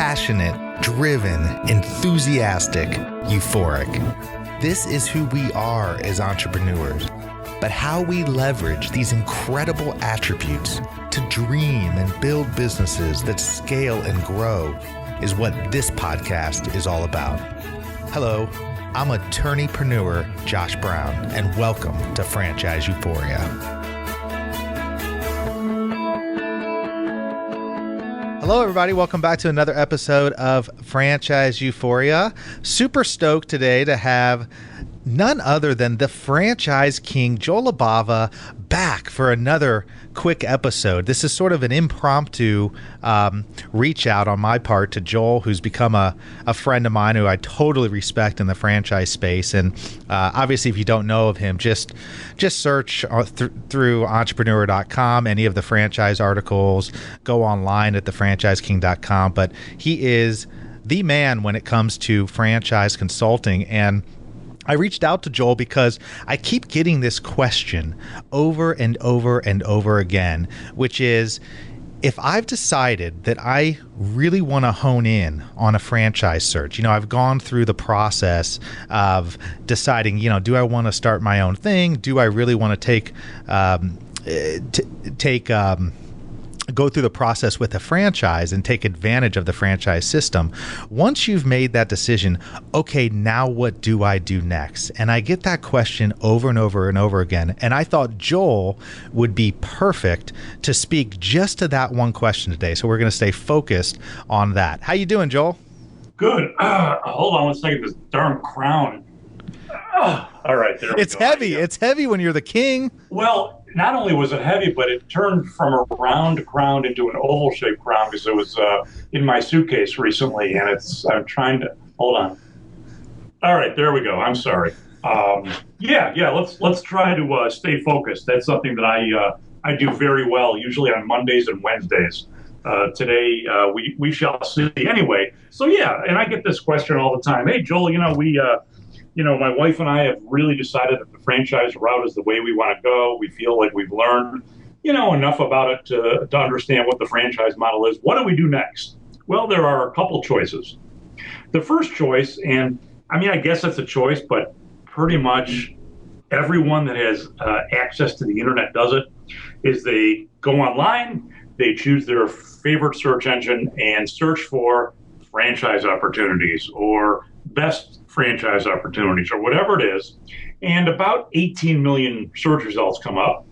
passionate, driven, enthusiastic, euphoric. This is who we are as entrepreneurs. But how we leverage these incredible attributes to dream and build businesses that scale and grow is what this podcast is all about. Hello, I'm attorneypreneur Josh Brown, and welcome to Franchise Euphoria. Hello, everybody. Welcome back to another episode of Franchise Euphoria. Super stoked today to have none other than the franchise king, Joel Libava, back for another quick episode. This is sort of an impromptu reach out on my part to Joel, who's become a friend of mine who I totally respect in the franchise space. And obviously, if you don't know of him, just search through entrepreneur.com, any of the franchise articles, go online at thefranchiseking.com. But he is the man when it comes to franchise consulting. And I reached out to Joel because I keep getting this question over and over and over again, which is, if I've decided that I really want to hone in on a franchise search, I've gone through the process of deciding, do I want to start my own thing? Do I really want to go through the process with a franchise and take advantage of the franchise system? Once you've made that decision, okay, now what do I do next? And I get that question over and over and over again. And I thought Joel would be perfect to speak just to that one question today. So we're going to stay focused on that. How you doing, Joel? Good. Hold on one second. This darn crown. All right, there we go. It's heavy. It's heavy when you're the king. Well, not only was it heavy, but it turned from a round crown into an oval-shaped crown because it was in my suitcase recently, and I'm trying to hold on. All right, there we go. I'm sorry. Let's try to stay focused. That's something that I do very well, usually on Mondays and Wednesdays. Today we shall see. Anyway, so yeah, and I get this question all the time. Hey, Joel, my wife and I have really decided that the franchise route is the way we want to go. We feel like we've learned, enough about it to understand what the franchise model is. What do we do next? Well, there are a couple choices. The first choice, and I guess it's a choice, but pretty much everyone that has access to the internet does it, is they go online, they choose their favorite search engine and search for franchise opportunities or best franchise opportunities or whatever it is, and about 18 million search results come up.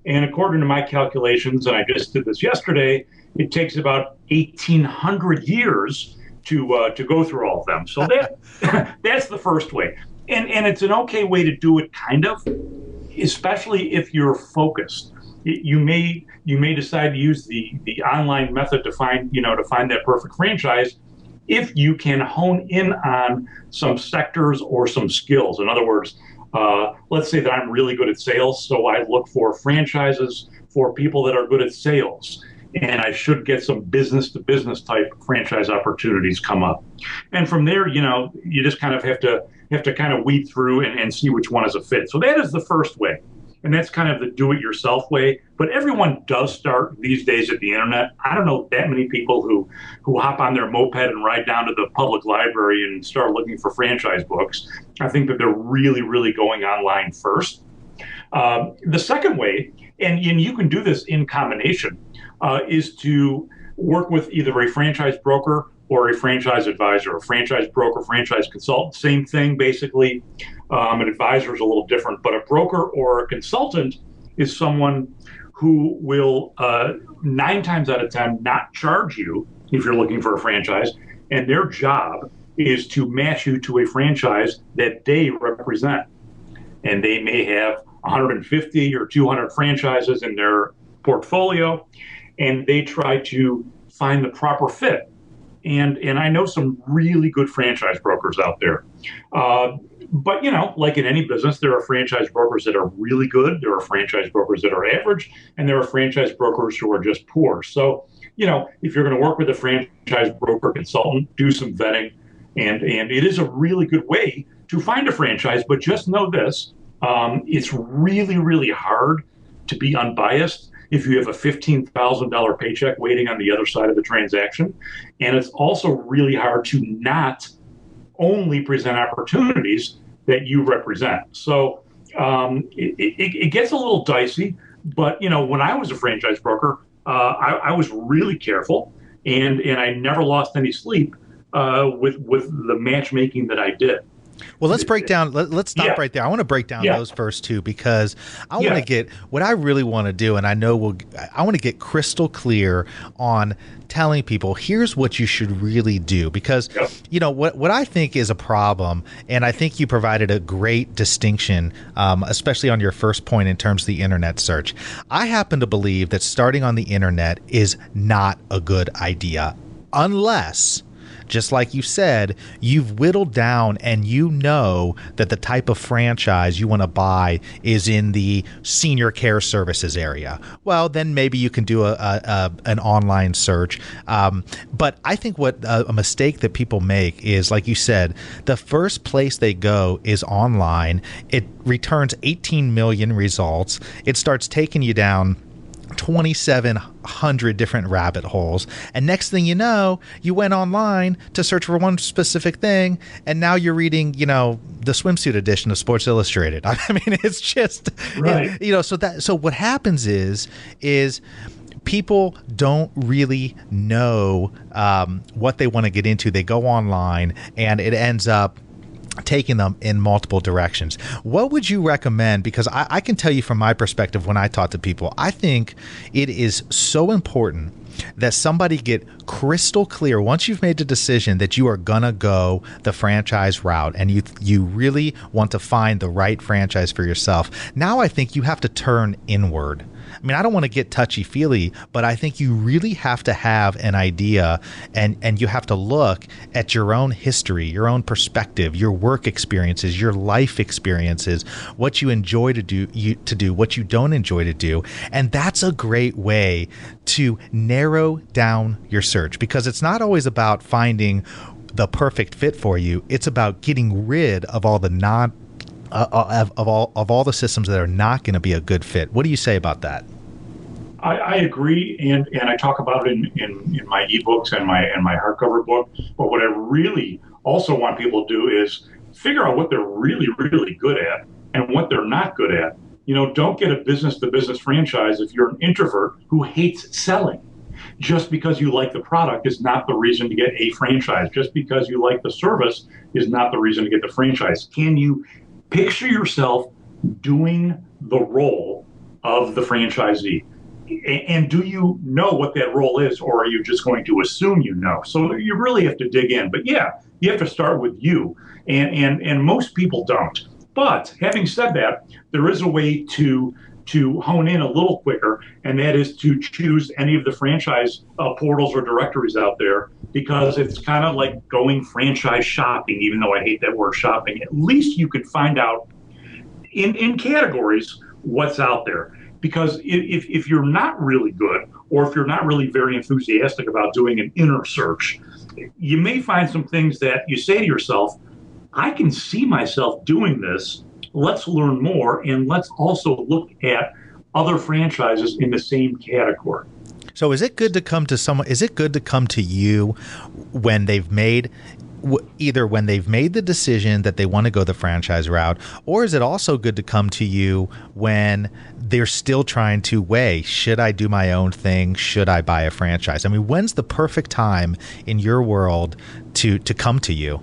And according to my calculations, and I just did this yesterday, it takes about 1,800 years to go through all of them. So that's the first way, and it's an okay way to do it, kind of, especially if you're focused. You may decide to use the online method to find that perfect franchise, if you can hone in on some sectors or some skills. In other words, let's say that I'm really good at sales, so I look for franchises for people that are good at sales, and I should get some business-to-business type franchise opportunities come up. And from there, you just kind of have to kind of weed through and see which one is a fit. So that is the first way. And that's kind of the do-it-yourself way. But everyone does start these days at the internet. I don't know that many people who hop on their moped and ride down to the public library and start looking for franchise books. I think that they're really, really going online first. The second way, and you can do this in combination, is to work with either a franchise broker or a franchise advisor. A franchise broker, franchise consultant, same thing basically. An advisor is a little different, but a broker or a consultant is someone who will 9 times out of 10 not charge you if you're looking for a franchise, and their job is to match you to a franchise that they represent. And they may have 150 or 200 franchises in their portfolio, and they try to find the proper fit. And I know some really good franchise brokers out there. But, like in any business, there are franchise brokers that are really good. There are franchise brokers that are average. And there are franchise brokers who are just poor. So, if you're going to work with a franchise broker consultant, do some vetting. And it is a really good way to find a franchise. But just know this, it's really, really hard to be unbiased if you have a $15,000 paycheck waiting on the other side of the transaction. And it's also really hard to not only present opportunities that you represent. So it gets a little dicey, but when I was a franchise broker, I was really careful, and I never lost any sleep with the matchmaking that I did. Well, let's break down. Let's stop right there. I want to break down those first two, because I want to get what I really want to do, and I know I want to get crystal clear on telling people here's what you should really do, because what I think is a problem, and I think you provided a great distinction, especially on your first point in terms of the internet search. I happen to believe that starting on the internet is not a good idea unless, just like you said, you've whittled down and you know that the type of franchise you want to buy is in the senior care services area. Well, then maybe you can do an online search. But I think what a mistake that people make is, like you said, the first place they go is online. It returns 18 million results. It starts taking you down 2,700 different rabbit holes, and next thing you know, you went online to search for one specific thing, and now you're reading the swimsuit edition of Sports Illustrated. I mean, it's just right. So what happens is people don't really know what they want to get into. They go online and it ends up taking them in multiple directions. What would you recommend? Because I can tell you from my perspective, when I talk to people, I think it is so important that somebody get crystal clear once you've made the decision that you are gonna go the franchise route and you really want to find the right franchise for yourself. Now I think you have to turn inward. I mean, I don't want to get touchy-feely, but I think you really have to have an idea, and you have to look at your own history, your own perspective, your work experiences, your life experiences, what you enjoy to do, what you don't enjoy to do. And that's a great way to narrow down your search, because it's not always about finding the perfect fit for you. It's about getting rid of all the of all the systems that are not going to be a good fit. What do you say about that? I agree, and I talk about it in my ebooks and my hardcover book. But what I really also want people to do is figure out what they're really, really good at and what they're not good at. Don't get a business-to-business franchise if you're an introvert who hates selling. Just because you like the product is not the reason to get a franchise. Just because you like the service is not the reason to get the franchise. Can you picture yourself doing the role of the franchisee? And do you know what that role is, or are you just going to assume you know? So you really have to dig in. But yeah, you have to start with you. And most people don't. But having said that, there is a way to hone in a little quicker, and that is to choose any of the franchise portals or directories out there, because it's kind of like going franchise shopping, even though I hate that word shopping. At least you could find out in categories what's out there. Because if you're not really good, or if you're not really very enthusiastic about doing an inner search, you may find some things that you say to yourself, I can see myself doing this. Let's learn more, and let's also look at other franchises in the same category. So is it good to come to someone? Is it good to come to you when they've made either when they've made the decision that they want to go the franchise route, or is it also good to come to you when they're still trying to weigh, should I do my own thing? Should I buy a franchise? I mean, when's the perfect time in your world to come to you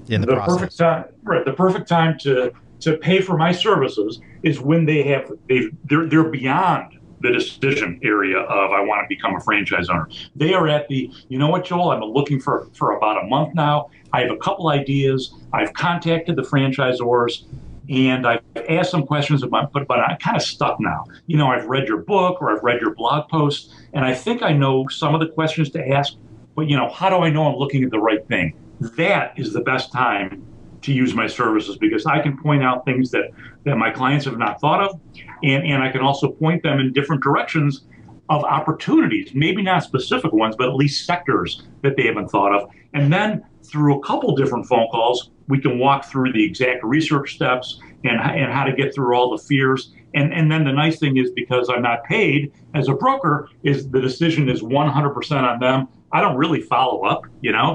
in the process? Perfect time, right? The perfect time to pay for my services is when they're beyond the decision area of I want to become a franchise owner. They are at the, you know what, Joel, I've been looking for about a month now. I have a couple ideas. I've contacted the franchisors and I've asked some questions, but I'm kind of stuck now. I've read your book or I've read your blog post, and I think I know some of the questions to ask, but how do I know I'm looking at the right thing? That is the best time to use my services, because I can point out things that my clients have not thought of, and I can also point them in different directions of opportunities, maybe not specific ones, but at least sectors that they haven't thought of. And then through a couple different phone calls, we can walk through the exact research steps and how to get through all the fears And then the nice thing is, because I'm not paid as a broker, is the decision is 100% on them. I don't really follow up.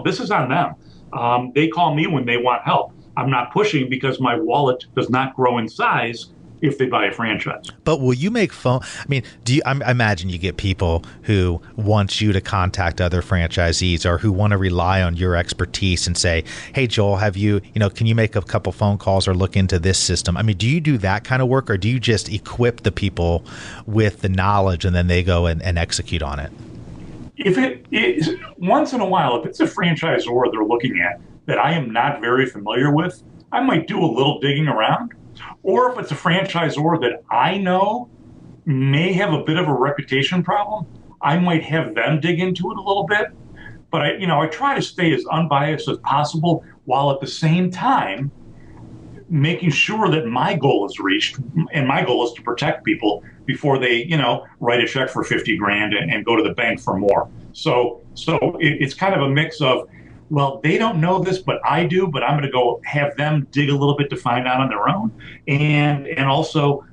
This is on them. They call me when they want help. I'm not pushing because my wallet does not grow in size if they buy a franchise. But will you make phone? I mean, I imagine you get people who want you to contact other franchisees or who want to rely on your expertise and say, "Hey, Joel, can you make a couple phone calls or look into this system?" I mean, do you do that kind of work, or do you just equip the people with the knowledge and then they go and execute on it? If it is once in a while, if it's a franchisor they're looking at that I am not very familiar with, I might do a little digging around. Or if it's a franchisor that I know may have a bit of a reputation problem, I might have them dig into it a little bit. But I try to stay as unbiased as possible, while at the same time making sure that my goal is reached, and my goal is to protect people before they, write a check for 50 grand and go to the bank for more. So it's kind of a mix of, well, they don't know this, but I do, but I'm going to go have them dig a little bit to find out on their own. And also,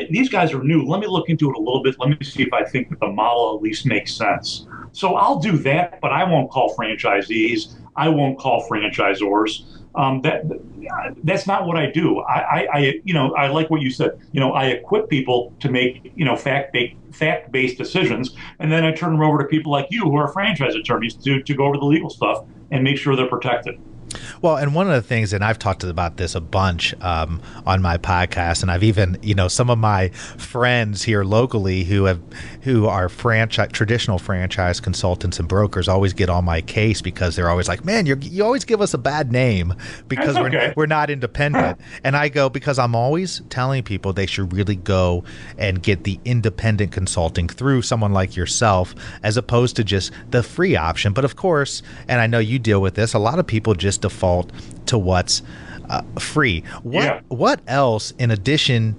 these guys are new. Let me look into it a little bit. Let me see if I think that the model at least makes sense. So I'll do that, but I won't call franchisees. I won't call franchisors. That's not what I do. I like what you said. I equip people to make, fact-based decisions, and then I turn them over to people like you who are franchise attorneys to go over the legal stuff and make sure they're protected. Well, and one of the things, and I've talked about this a bunch on my podcast, and I've even, some of my friends here locally who are traditional franchise consultants and brokers always get on my case because they're always like, "Man, you always give us a bad name because we're not independent." And I go, because I'm always telling people they should really go and get the independent consulting through someone like yourself, as opposed to just the free option. But of course, and I know you deal with this, a lot of people just default to what's free. What else, in addition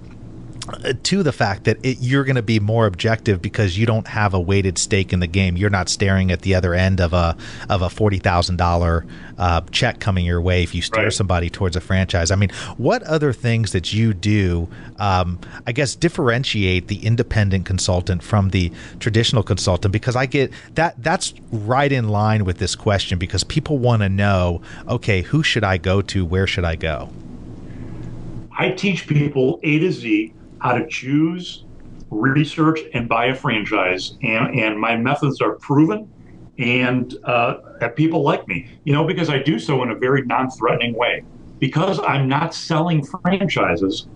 to the fact that you're going to be more objective because you don't have a weighted stake in the game, you're not staring at the other end of a $40,000 check coming your way if you steer somebody towards a franchise. I mean, what other things that you do, I guess, differentiate the independent consultant from the traditional consultant? Because I get that's right in line with this question, because people want to know, okay, who should I go to? Where should I go? I teach people A to Z how to choose, research, and buy a franchise. And my methods are proven, and people like me, because I do so in a very non-threatening way. Because I'm not selling franchises,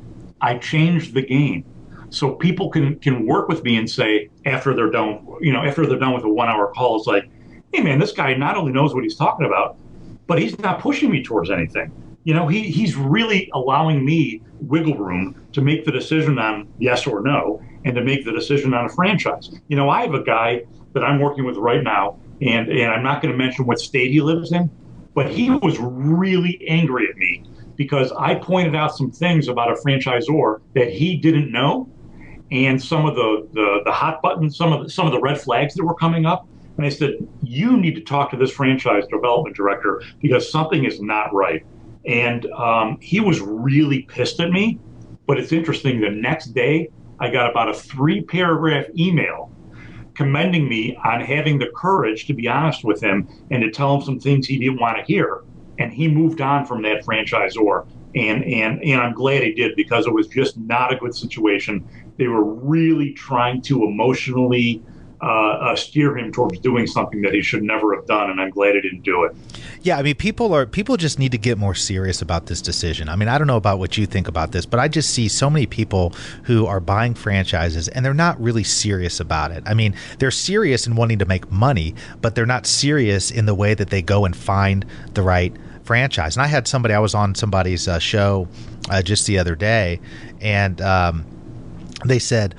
I change the game. So people can work with me and say, after they're done with a 1 hour call, it's like, "Hey man, this guy not only knows what he's talking about, but he's not pushing me towards anything. He's really allowing me wiggle room to make the decision on yes or no, and to make the decision on a franchise." I have a guy that I'm working with right now, and I'm not going to mention what state he lives in, but he was really angry at me because I pointed out some things about a franchisor that he didn't know, and some of the hot buttons, some of the red flags that were coming up. And I said, "You need to talk to this franchise development director because something is not right." And he was really pissed at me. But it's interesting, the next day, I got about a 3-paragraph email commending me on having the courage to be honest with him and to tell him some things he didn't want to hear. And he moved on from that franchisor. And I'm glad he did, because it was just not a good situation. They were really trying to emotionally steer him towards doing something that he should never have done, and I'm glad he didn't do it. Yeah, I mean, people just need to get more serious about this decision. I mean, I don't know about what you think about this, but I just see so many people who are buying franchises and they're not really serious about it. I mean, they're serious in wanting to make money, but they're not serious in the way that they go and find the right franchise. And I was on somebody's show just the other day, and they said,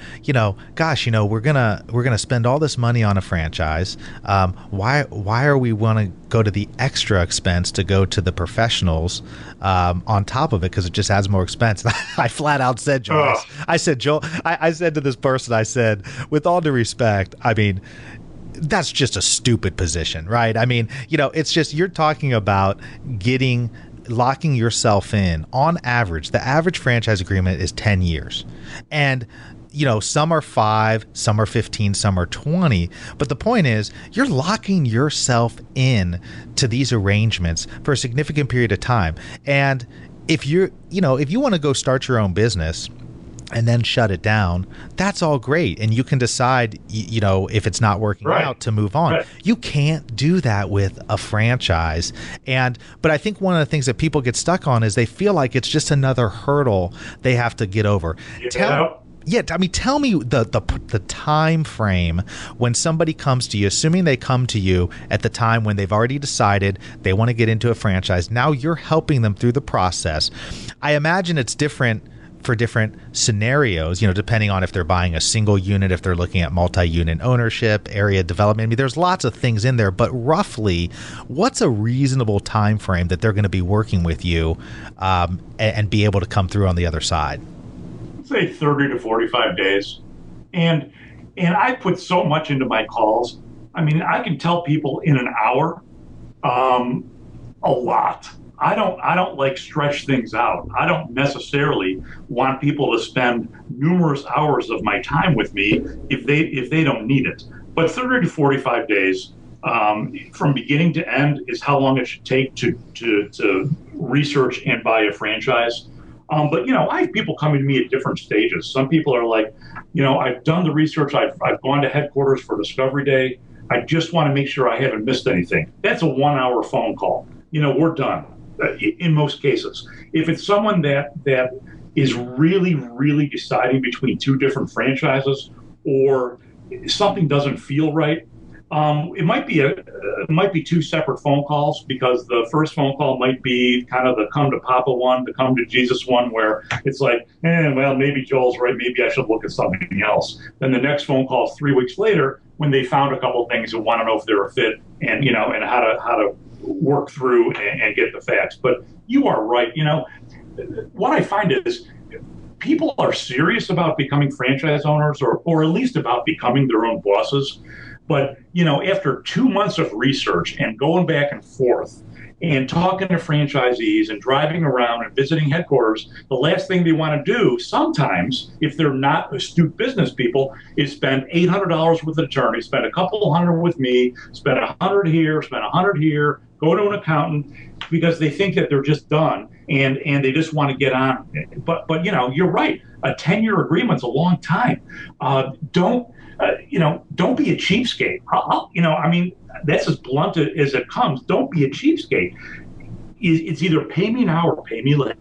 gosh, we're gonna spend all this money on a franchise. Why are we want to go to the extra expense to go to the professionals on top of it, because it just adds more expense? I flat out said, Joel, I said to this person, I said, with all due respect, I mean, that's just a stupid position, right? I mean, it's just, you're talking about getting locking yourself in. On average, the average franchise agreement is 10 years. And some are 5, some are 15, some are 20. But the point is, you're locking yourself in to these arrangements for a significant period of time. And if you want to go start your own business and then shut it down, that's all great. And you can decide, if it's not working out, to move on. Right. You can't do that with a franchise. But I think one of the things that people get stuck on is they feel like it's just another hurdle they have to get over. Tell me the time frame when somebody comes to you, assuming they come to you at the time when they've already decided they want to get into a franchise. Now you're helping them through the process. I imagine it's different for different scenarios, depending on if they're buying a single unit, if they're looking at multi-unit ownership, area development. I mean, there's lots of things in there, but roughly, what's a reasonable time frame that they're going to be working with you and be able to come through on the other side? Say 30 to 45 days. And I put so much into my calls. I mean, I can tell people in an hour a lot. I don't like stretch things out. I don't necessarily want people to spend numerous hours of my time with me if they don't need it. But 30 to 45 days from beginning to end is how long it should take to research and buy a franchise. But I have people coming to me at different stages. Some people are like, I've done the research. I've gone to headquarters for Discovery Day. I just want to make sure I haven't missed anything. That's a 1-hour phone call. We're done. In most cases, if it's someone that is really, really deciding between two different franchises, or something doesn't feel right, it might be two separate phone calls, because the first phone call might be kind of the come to Papa one, the come to Jesus one, where it's like, well, maybe Joel's right, maybe I should look at something else. Then the next phone call 3 weeks later, when they found a couple of things and want to know if they're a fit, and and how to work through and get the facts. But you are right. What I find is people are serious about becoming franchise owners, or at least about becoming their own bosses. But, after 2 months of research and going back and forth and talking to franchisees and driving around and visiting headquarters, the last thing they want to do sometimes, if they're not astute business people, is spend $800 with an attorney, spend a couple hundred with me, spend $100 here, spend $100 here, go to an accountant, because they think that they're just done and they just want to get on. But you're right. A 10-year agreement's a long time. Don't be a cheapskate. That's as blunt as it comes. Don't be a cheapskate. It's either pay me now or pay me later.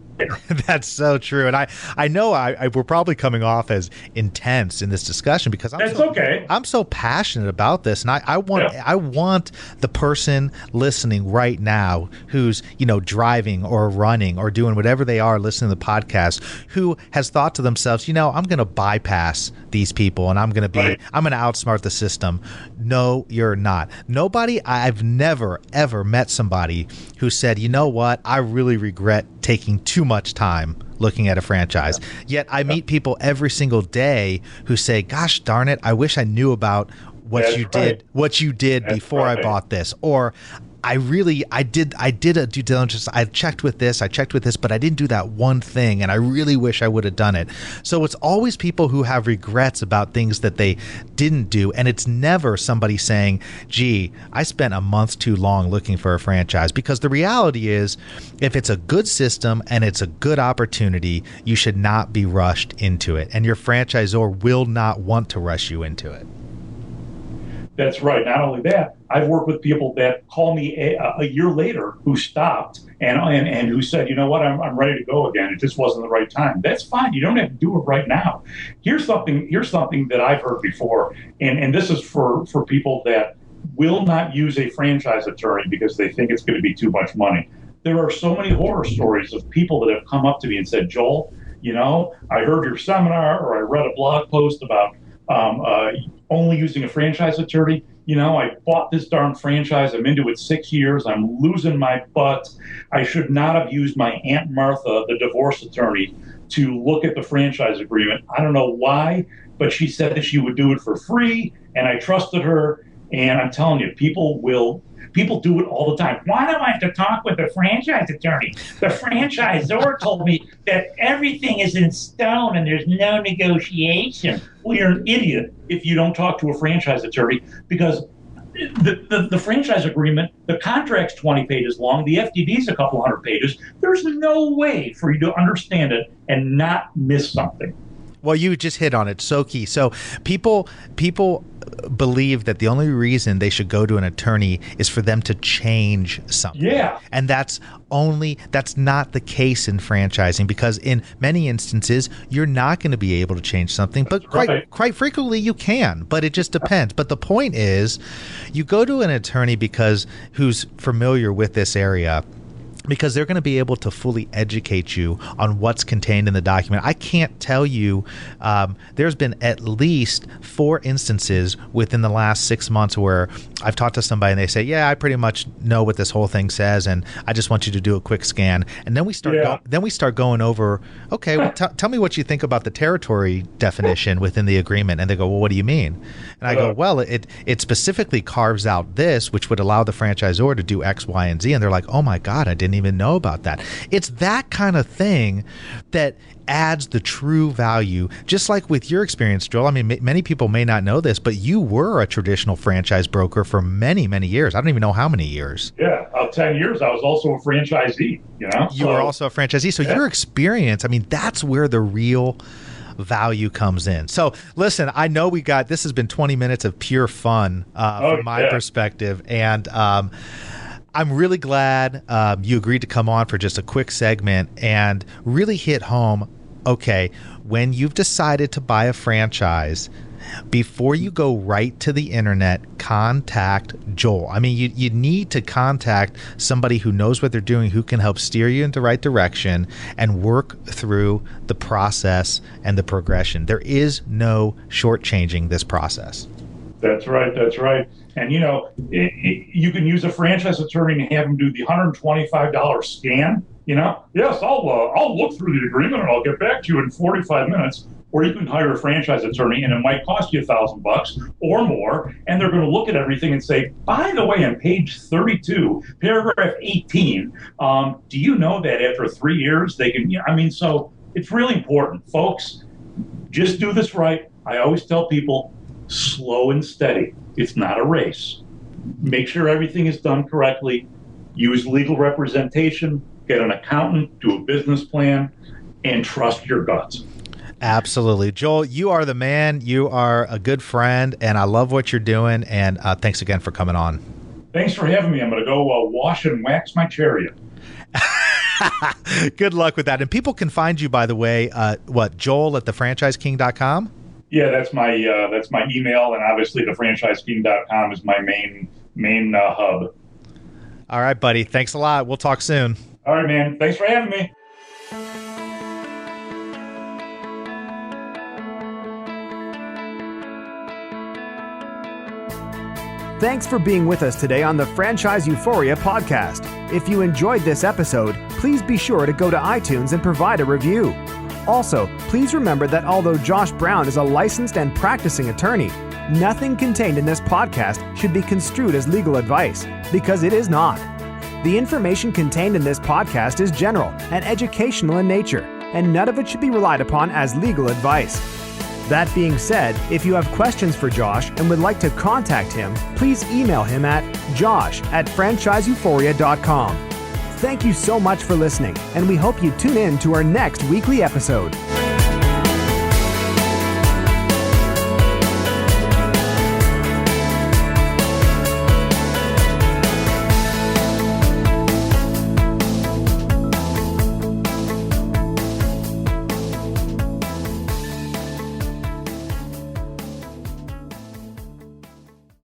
That's so true. And I know we're probably coming off as intense in this discussion, because I'm so passionate about this. And I want the person listening right now who's, driving or running or doing whatever they are, listening to the podcast, who has thought to themselves, I'm going to bypass these people and I'm going to outsmart the system. No, you're not. I've never, ever met somebody who said, you know what, I really regret taking too much time looking at a franchise. Yet I meet people every single day who say, gosh darn it, I wish I knew about what you did before I bought this. Or I did a due diligence. I checked with this, but I didn't do that one thing, and I really wish I would have done it. So it's always people who have regrets about things that they didn't do, and it's never somebody saying, gee, I spent a month too long looking for a franchise. Because the reality is, if it's a good system and it's a good opportunity, you should not be rushed into it, and your franchisor will not want to rush you into it. That's right. Not only that, I've worked with people that call me a year later who stopped and who said, you know what, I'm ready to go again. It just wasn't the right time. That's fine. You don't have to do it right now. Here's something that I've heard before, and this is for people that will not use a franchise attorney because they think it's going to be too much money. There are so many horror stories of people that have come up to me and said, Joel, I heard your seminar, or I read a blog post about only using a franchise attorney. I bought this darn franchise. I'm into it 6 years. I'm losing my butt. I should not have used my Aunt Martha, the divorce attorney, to look at the franchise agreement. I don't know why, but she said that she would do it for free, and I trusted her. And I'm telling you, people do it all the time. Why do I have to talk with the franchise attorney? The franchisor told me that everything is in stone and there's no negotiation. Well, you're an idiot if you don't talk to a franchise attorney, because the franchise agreement, the contract's 20 pages long, the FDD's a couple hundred pages. There's no way for you to understand it and not miss something. Well, you just hit on it. So key. So people believe that the only reason they should go to an attorney is for them to change something. Yeah. And that's not the case in franchising, because in many instances, you're not going to be able to change something, but quite frequently you can, but it just depends. But the point is, you go to an attorney who's familiar with this area, because they're going to be able to fully educate you on what's contained in the document. I can't tell you, there's been at least 4 instances within the last 6 months where I've talked to somebody and they say, yeah, I pretty much know what this whole thing says, and I just want you to do a quick scan. And then we start going over, okay, well, tell me what you think about the territory definition within the agreement. And they go, well, what do you mean? And I go, well, it specifically carves out this, which would allow the franchisor to do X, Y, and Z. And they're like, oh my God, I didn't even know about that. It's that kind of thing that adds the true value. Just like with your experience, Joel. I mean, many people may not know this, but you were a traditional franchise broker for many, many years. I don't even know how many years. Yeah, 10 years. I was also a franchisee. You were also a franchisee. So your experience, I mean, that's where the real value comes in. So listen, I know this has been 20 minutes of pure fun from my perspective. And I'm really glad you agreed to come on for just a quick segment and really hit home, okay, when you've decided to buy a franchise, before you go right to the internet, contact Joel. I mean, you need to contact somebody who knows what they're doing, who can help steer you in the right direction and work through the process and the progression. There is no shortchanging this process. That's right. And, you can use a franchise attorney and have them do the $125 scan. Yes, I'll look through the agreement and I'll get back to you in 45 minutes. Or you can hire a franchise attorney and it might cost you $1,000 or more. And they're going to look at everything and say, by the way, on page 32, paragraph 18, do you know that after 3 years they can, so it's really important. Folks, just do this right. I always tell people, slow and steady. It's not a race. Make sure everything is done correctly. Use legal representation, get an accountant, do a business plan, and trust your guts. Absolutely. Joel, you are the man. You are a good friend, and I love what you're doing. And thanks again for coming on. Thanks for having me. I'm going to go wash and wax my chariot. Good luck with that. And people can find you, by the way, Joel at thefranchiseking.com? Yeah, that's my email, and obviously thefranchiseking.com is my main hub. All right, buddy. Thanks a lot. We'll talk soon. All right, man. Thanks for having me. Thanks for being with us today on the Franchise Euphoria podcast. If you enjoyed this episode, please be sure to go to iTunes and provide a review. Also, please remember that although Josh Brown is a licensed and practicing attorney, nothing contained in this podcast should be construed as legal advice, because it is not. The information contained in this podcast is general and educational in nature, and none of it should be relied upon as legal advice. That being said, if you have questions for Josh and would like to contact him, please email him at josh@franchiseeuphoria.com. Thank you so much for listening, and we hope you tune in to our next weekly episode.